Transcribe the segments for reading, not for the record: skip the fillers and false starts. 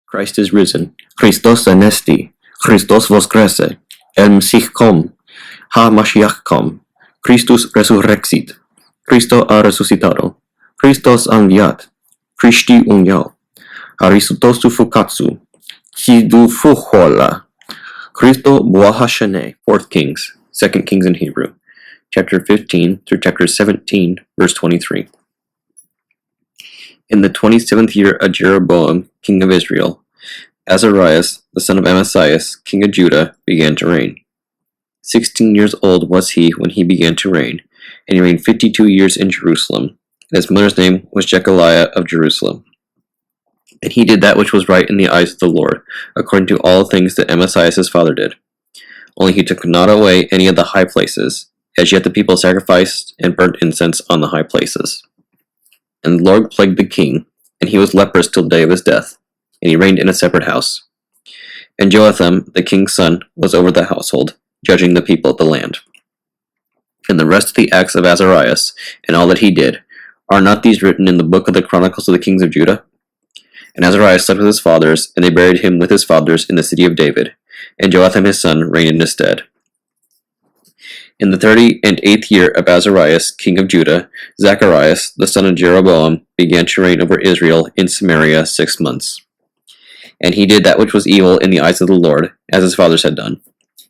Christ is risen. Christos anesti. Christos voskrese. El Mesich kom. Ha Mashiach kom. Christus resurrexit. Cristo ha resucitado. Christos anviat. Christi uniao. Aristotosu fukatsu. Hidu fuhola. Christo boahashane. 4th Kings, 2nd Kings in Hebrew, chapter 15 through chapter 17, verse 23. In the 27th year of Jeroboam, king of Israel, Azarias, the son of Amasias, king of Judah, began to reign. 16 years old was he when he began to reign, and he reigned 52 years in Jerusalem. And his mother's name was Jechaliah of Jerusalem. And he did that which was right in the eyes of the Lord, according to all things that Amasias his father did. Only he took not away any of the high places. As yet the people sacrificed and burnt incense on the high places. And the Lord plagued the king, and he was leprous till the day of his death, and he reigned in a separate house. And Joatham, the king's son, was over the household, judging the people of the land. And the rest of the acts of Azarias, and all that he did, are not these written in the book of the Chronicles of the kings of Judah? And Azarias slept with his fathers, and they buried him with his fathers in the city of David, and Joatham his son reigned in his stead. In the 38th year of Azarias, king of Judah, Zacharias, the son of Jeroboam, began to reign over Israel in Samaria 6 months. And he did that which was evil in the eyes of the Lord, as his fathers had done.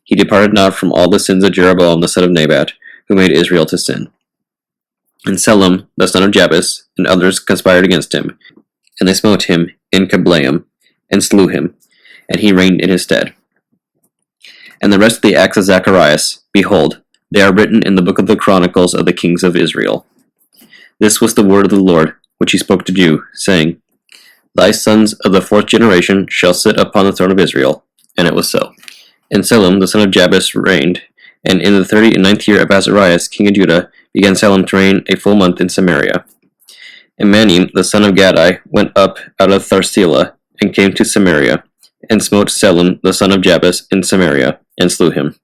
He departed not from all the sins of Jeroboam the son of Nebat, who made Israel to sin. And Selim, the son of Jabez, and others conspired against him, and they smote him in Kiblaim, and slew him, and he reigned in his stead. And the rest of the acts of Zacharias, behold, they are written in the book of the Chronicles of the kings of Israel. This was the word of the Lord, which he spoke to Jew, saying, Thy sons of the 4th generation shall sit upon the throne of Israel. And it was so. And Selim, the son of Jabez, reigned, and in the 39th year of Azarias, king of Judah, began Selim to reign a full month in Samaria. And Manim, the son of Gadai, went up out of Tharsila, and came to Samaria, and smote Selim, the son of Jabez, in Samaria, and slew him.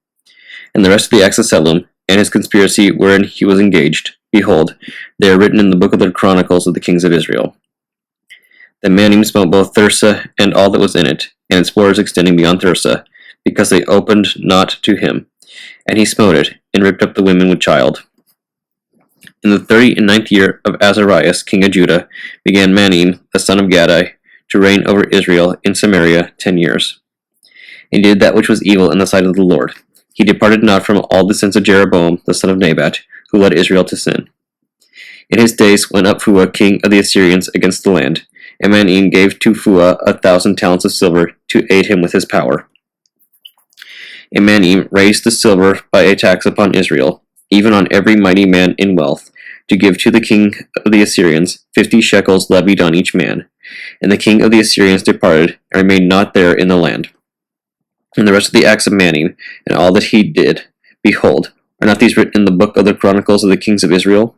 And the rest of the acts of Selim, and his conspiracy wherein he was engaged, behold, they are written in the book of the Chronicles of the kings of Israel. Then Manim smote both Thirsa and all that was in it, and its borders extending beyond Thirsa, because they opened not to him. And he smote it, and ripped up the women with child. In the 39th year of Azarias, king of Judah, began Manim, the son of Gadai, to reign over Israel in Samaria 10 years. And he did that which was evil in the sight of the Lord. He departed not from all the sins of Jeroboam, the son of Nebat, who led Israel to sin. In his days went up Phua, king of the Assyrians, against the land, and Manim gave to Phua 1,000 talents of silver to aid him with his power. And Manim raised the silver by a tax upon Israel, even on every mighty man in wealth, to give to the king of the Assyrians 50 shekels levied on each man. And the king of the Assyrians departed, and remained not there in the land. And the rest of the acts of Manim, and all that he did, behold, are not these written in the book of the Chronicles of the kings of Israel?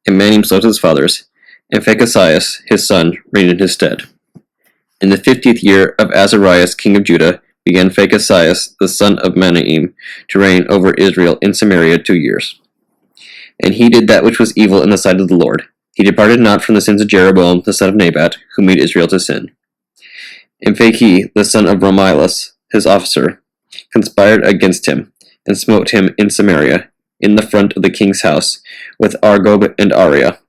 And Manim slept with his fathers, and Phecahias his son reigned in his stead. In the 50th year of Azarias king of Judah began Phecahias the son of Manim to reign over Israel in Samaria 2 years. And he did that which was evil in the sight of the Lord. He departed not from the sins of Jeroboam the son of Nebat, who made Israel to sin. And Pekah the son of Romilas, his officer, conspired against him, and smote him in Samaria, in the front of the king's house, with Argob and Ariah.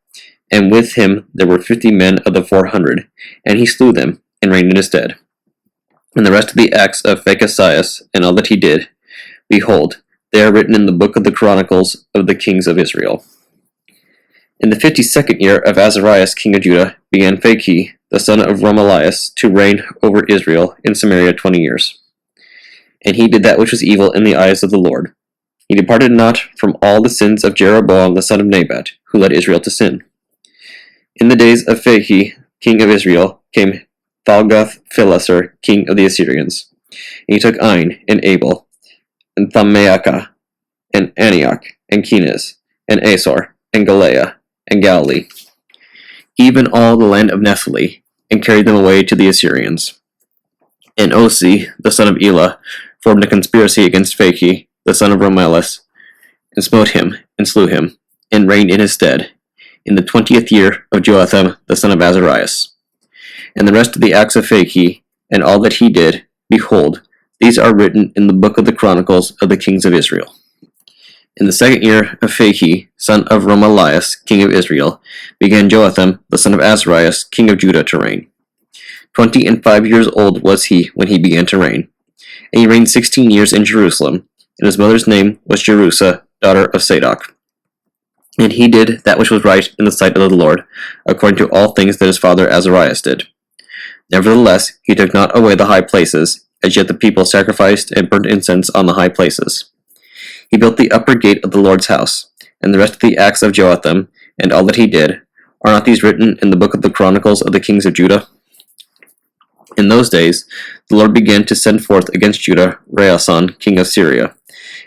And with him there were 50 men of the 400, and he slew them, and reigned in his stead. And the rest of the acts of Phecahias, and all that he did, behold, they are written in the book of the Chronicles of the kings of Israel. In the 52nd year of Azarias king of Judah began Pekah, the son of Romalias, to reign over Israel in Samaria 20 years. And he did that which was evil in the eyes of the Lord. He departed not from all the sins of Jeroboam the son of Nebat, who led Israel to sin. In the days of Pekah, king of Israel, came Thalgath-Phileser, king of the Assyrians. And he took Ain, and Abel, and Thammaacah, and Antioch, and Kenaz, and Asor, and Galea, and Galilee, even all the land of Nephtali, and carried them away to the Assyrians. And Osi, the son of Elah, formed a conspiracy against Pekah, the son of Romelis, and smote him, and slew him, and reigned in his stead, in the 20th year of Joatham, the son of Azarias. And the rest of the acts of Pekah, and all that he did, behold, these are written in the book of the Chronicles of the kings of Israel. In the 2nd year of Phahi, son of Romelias, king of Israel, began Joatham, the son of Azarias, king of Judah, to reign. 25 years old was he when he began to reign. And he reigned 16 years in Jerusalem, and his mother's name was Jerusa, daughter of Zadok. And he did that which was right in the sight of the Lord, according to all things that his father Azarias did. Nevertheless, he took not away the high places, as yet the people sacrificed and burnt incense on the high places. He built the upper gate of the Lord's house, and the rest of the acts of Joatham, and all that he did. Are not these written in the book of the Chronicles of the kings of Judah? In those days, the Lord began to send forth against Judah Rehason, king of Syria,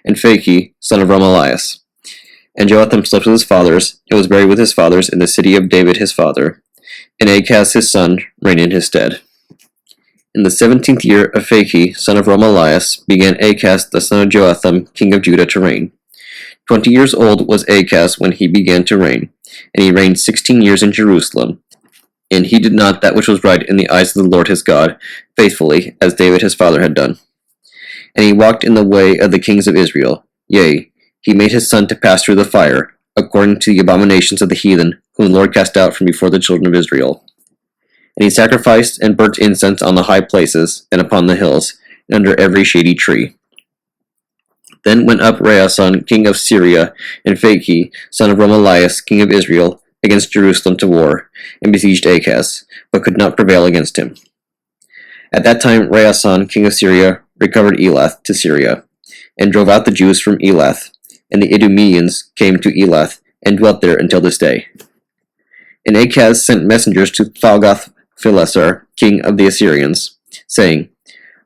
and Phahi, son of Romelias. And Joatham slept with his fathers, and was buried with his fathers in the city of David his father, and Achaz his son reigned in his stead. In the 17th year of Phahi, son of Romelias, began Achaz the son of Joatham, king of Judah, to reign. 20 years old was Achaz when he began to reign, and he reigned 16 years in Jerusalem. And he did not that which was right in the eyes of the Lord his God, faithfully, as David his father had done. And he walked in the way of the kings of Israel. Yea, he made his son to pass through the fire, according to the abominations of the heathen, whom the Lord cast out from before the children of Israel. And he sacrificed and burnt incense on the high places, and upon the hills, and under every shady tree. Then went up Rehason, king of Syria, and Phahi, son of Romelias, king of Israel, against Jerusalem to war, and besieged Achaz, but could not prevail against him. At that time Rehason, king of Syria, recovered Elath to Syria, and drove out the Jews from Elath, and the Idumeans came to Elath, and dwelt there until this day. And Achaz sent messengers to Thalgath-Phileser, king of the Assyrians, saying,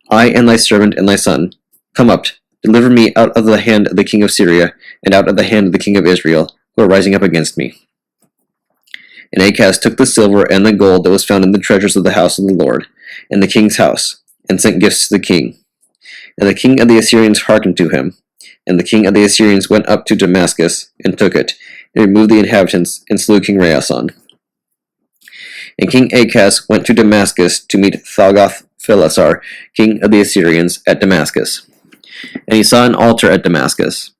I and thy servant and thy son, come up, deliver me out of the hand of the king of Syria, and out of the hand of the king of Israel, who are rising up against me. And Achaz took the silver and the gold that was found in the treasures of the house of the Lord, and the king's house, and sent gifts to the king. And the king of the Assyrians hearkened to him. And the king of the Assyrians went up to Damascus, and took it, and removed the inhabitants, and slew King Rehason. And King Achaz went to Damascus to meet Thalgath-Phileser, king of the Assyrians, at Damascus. And he saw an altar at Damascus.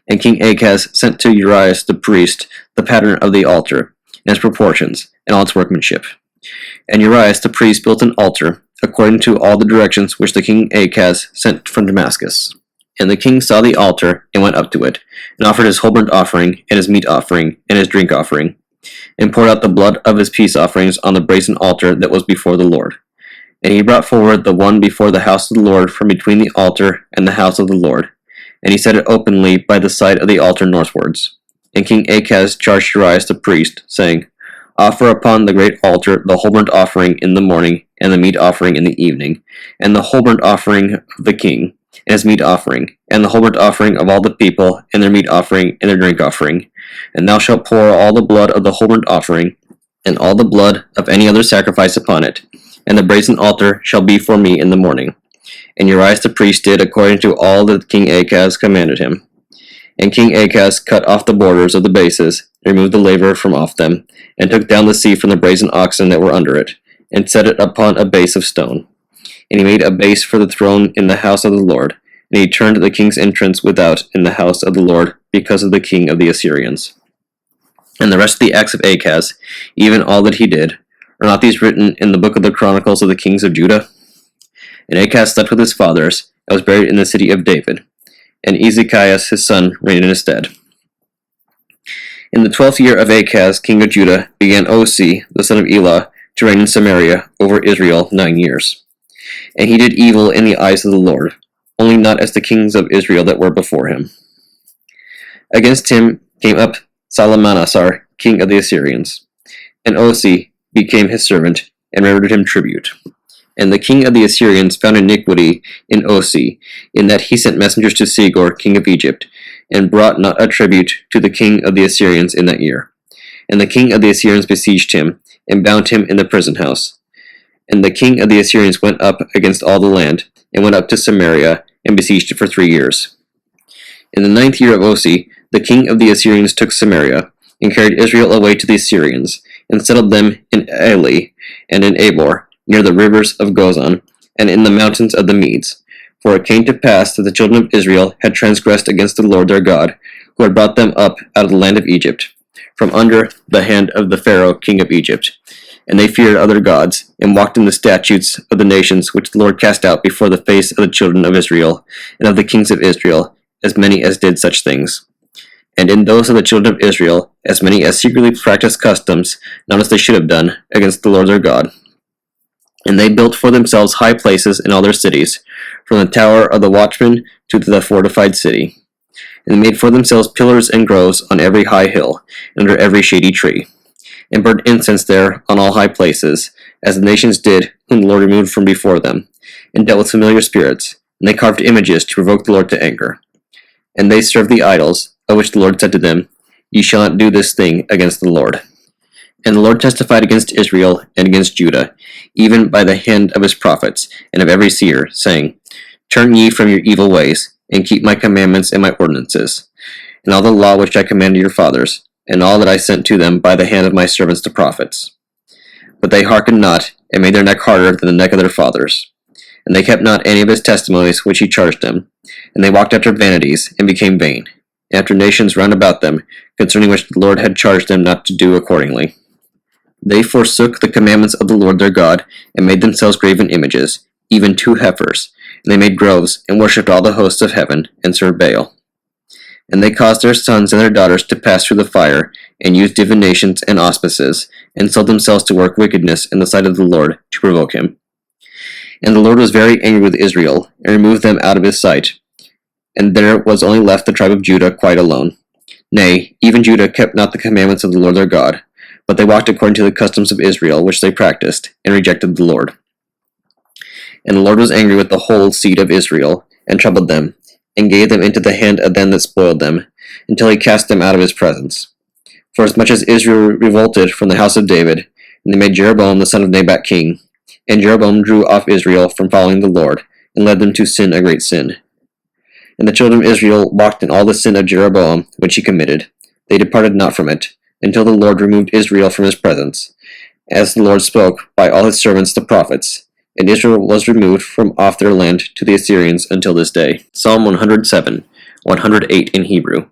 And King Achaz sent to Urias the priest the pattern of the altar, and its proportions, and all its workmanship. And Urias the priest built an altar, according to all the directions which the king Achaz sent from Damascus. And the king saw the altar, and went up to it, and offered his whole burnt offering, and his meat offering, and his drink offering, and poured out the blood of his peace offerings on the brazen altar that was before the Lord. And he brought forward the one before the house of the Lord from between the altar and the house of the Lord, and he set it openly by the side of the altar northwards. And King Achaz charged Urias the priest, saying, Offer upon the great altar the whole burnt offering in the morning, and the meat offering in the evening, and the whole burnt offering of the king, and his meat offering, and the whole burnt offering of all the people, and their meat offering, and their drink offering. And thou shalt pour all the blood of the whole burnt offering, and all the blood of any other sacrifice upon it, and the brazen altar shall be for me in the morning. And Urias the priest did according to all that King Achaz commanded him. And King Achaz cut off the borders of the bases, removed the laver from off them, and took down the sea from the brazen oxen that were under it, and set it upon a base of stone. And he made a base for the throne in the house of the Lord, and he turned the king's entrance without in the house of the Lord, because of the king of the Assyrians. And the rest of the acts of Achaz, even all that he did, are not these written in the book of the Chronicles of the kings of Judah? And Achaz slept with his fathers, and was buried in the city of David, and Ezekias his son reigned in his stead. In the 12th year of Achaz, king of Judah, began Oseh, the son of Elah, to reign in Samaria over Israel 9 years. And he did evil in the eyes of the Lord, only not as the kings of Israel that were before him. Against him came up Salmanasar, king of the Assyrians, and Oseh became his servant, and rendered him tribute. And the king of the Assyrians found iniquity in Oseh, in that he sent messengers to Segor, king of Egypt, and brought not a tribute to the king of the Assyrians in that year. And the king of the Assyrians besieged him, and bound him in the prison house. And the king of the Assyrians went up against all the land, and went up to Samaria, and besieged it for 3 years. In the 9th year of Oseh, the king of the Assyrians took Samaria, and carried Israel away to the Assyrians, and settled them in Eli, and in Abor, near the rivers of Gozan, and in the mountains of the Medes. For it came to pass that the children of Israel had transgressed against the Lord their God, who had brought them up out of the land of Egypt, from under the hand of the Pharaoh king of Egypt. And they feared other gods, and walked in the statutes of the nations which the Lord cast out before the face of the children of Israel, and of the kings of Israel, as many as did such things. And in those of the children of Israel, as many as secretly practiced customs, not as they should have done, against the Lord their God. And they built for themselves high places in all their cities, from the tower of the watchman to the fortified city. And they made for themselves pillars and groves on every high hill, and under every shady tree, and burned incense there on all high places, as the nations did, whom the Lord removed from before them, and dealt with familiar spirits, and they carved images to provoke the Lord to anger. And they served the idols, of which the Lord said to them, Ye shall not do this thing against the Lord. And the Lord testified against Israel and against Judah, even by the hand of his prophets, and of every seer, saying, Turn ye from your evil ways, and keep my commandments and my ordinances, and all the law which I commanded your fathers, and all that I sent to them by the hand of my servants the prophets. But they hearkened not, and made their neck harder than the neck of their fathers. And they kept not any of his testimonies which he charged them, and they walked after vanities, and became vain, and after nations round about them, concerning which the Lord had charged them not to do accordingly. They forsook the commandments of the Lord their God, and made themselves graven images, even 2 heifers, and they made groves, and worshipped all the hosts of heaven, and served Baal. And they caused their sons and their daughters to pass through the fire, and used divinations and auspices, and sold themselves to work wickedness in the sight of the Lord, to provoke him. And the Lord was very angry with Israel, and removed them out of his sight. And there was only left the tribe of Judah quite alone. Nay, even Judah kept not the commandments of the Lord their God, but they walked according to the customs of Israel, which they practiced, and rejected the Lord. And the Lord was angry with the whole seed of Israel, and troubled them, and gave them into the hand of them that spoiled them, until he cast them out of his presence. For as much as Israel revolted from the house of David, and they made Jeroboam the son of Nebat king, and Jeroboam drew off Israel from following the Lord, and led them to sin a great sin. And the children of Israel walked in all the sin of Jeroboam, which he committed. They departed not from it, until the Lord removed Israel from his presence, as the Lord spoke by all his servants the prophets, and Israel was removed from off their land to the Assyrians until this day. Psalm 107, 108 in Hebrew.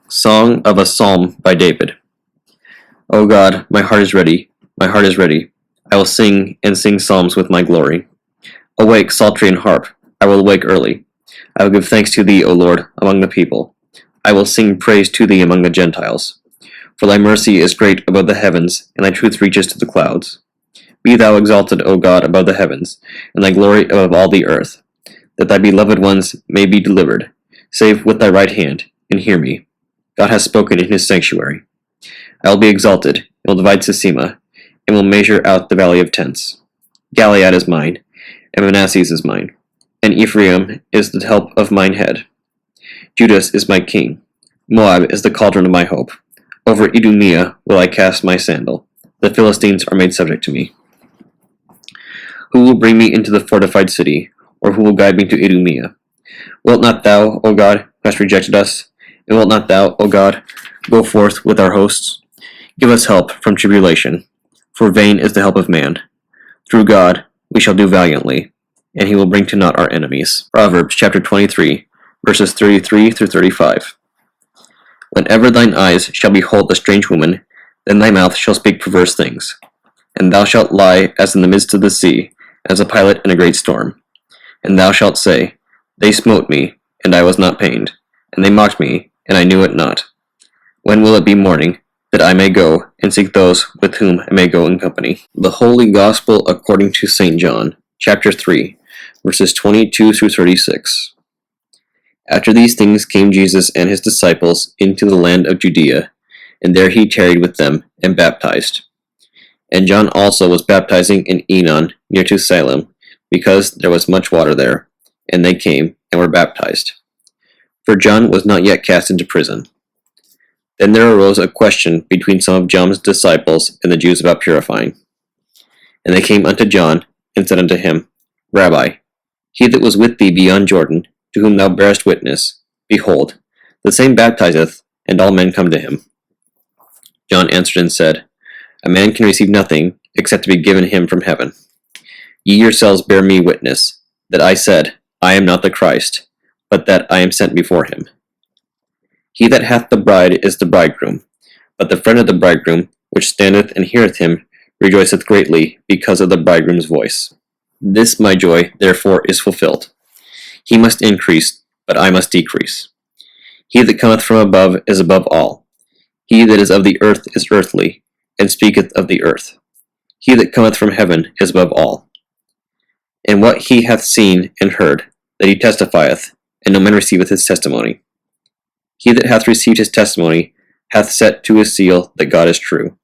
Song of a Psalm by David. O God, my heart is ready, my heart is ready. I will sing and sing psalms with my glory. Awake, psaltery and harp, I will awake early. I will give thanks to thee, O Lord, among the people. I will sing praise to thee among the Gentiles. For thy mercy is great above the heavens, and thy truth reaches to the clouds. Be thou exalted, O God, above the heavens, and thy glory above all the earth, that thy beloved ones may be delivered. Save with thy right hand, and hear me. God has spoken in his sanctuary. I will be exalted, and will divide Sisima, and will measure out the valley of tents. Gilead is mine, and Manasseh is mine, and Ephraim is the help of mine head. Judas is my king. Moab is the cauldron of my hope. Over Idumea will I cast my sandal. The Philistines are made subject to me. Who will bring me into the fortified city, or who will guide me to Idumea? Wilt not thou, O God, who hast rejected us, and wilt not thou, O God, go forth with our hosts? Give us help from tribulation, for vain is the help of man. Through God we shall do valiantly, and he will bring to naught our enemies. Proverbs chapter 23, verses 33 through 35. Whenever thine eyes shall behold a strange woman, then thy mouth shall speak perverse things. And thou shalt lie as in the midst of the sea, as a pilot in a great storm. And thou shalt say, They smote me, and I was not pained, and they mocked me, and I knew it not. When will it be morning, that I may go and seek those with whom I may go in company? The Holy Gospel according to St. John, chapter 3, verses 22 through 36. After these things came Jesus and his disciples into the land of Judea, and there he tarried with them, and baptized. And John also was baptizing in Enon, near to Salem, because there was much water there, and they came, and were baptized. For John was not yet cast into prison. Then there arose a question between some of John's disciples and the Jews about purifying. And they came unto John, and said unto him, Rabbi, he that was with thee beyond Jordan, to whom thou bearest witness, behold, the same baptizeth, and all men come to him. John answered and said, A man can receive nothing, except to be given him from heaven. Ye yourselves bear me witness, that I said, I am not the Christ, but that I am sent before him. He that hath the bride is the bridegroom, but the friend of the bridegroom, which standeth and heareth him, rejoiceth greatly because of the bridegroom's voice. This my joy, therefore, is fulfilled. He must increase, but I must decrease. He that cometh from above is above all. He that is of the earth is earthly, and speaketh of the earth. He that cometh from heaven is above all. And what he hath seen and heard, that he testifieth, and no man receiveth his testimony. He that hath received his testimony hath set to his seal that God is true.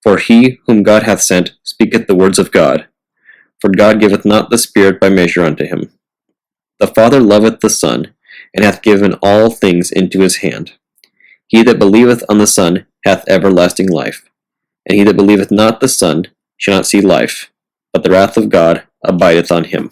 For he whom God hath sent speaketh the words of God. For God giveth not the Spirit by measure unto him. The Father loveth the Son, and hath given all things into his hand. He that believeth on the Son hath everlasting life, and he that believeth not the Son shall not see life, but the wrath of God abideth on him.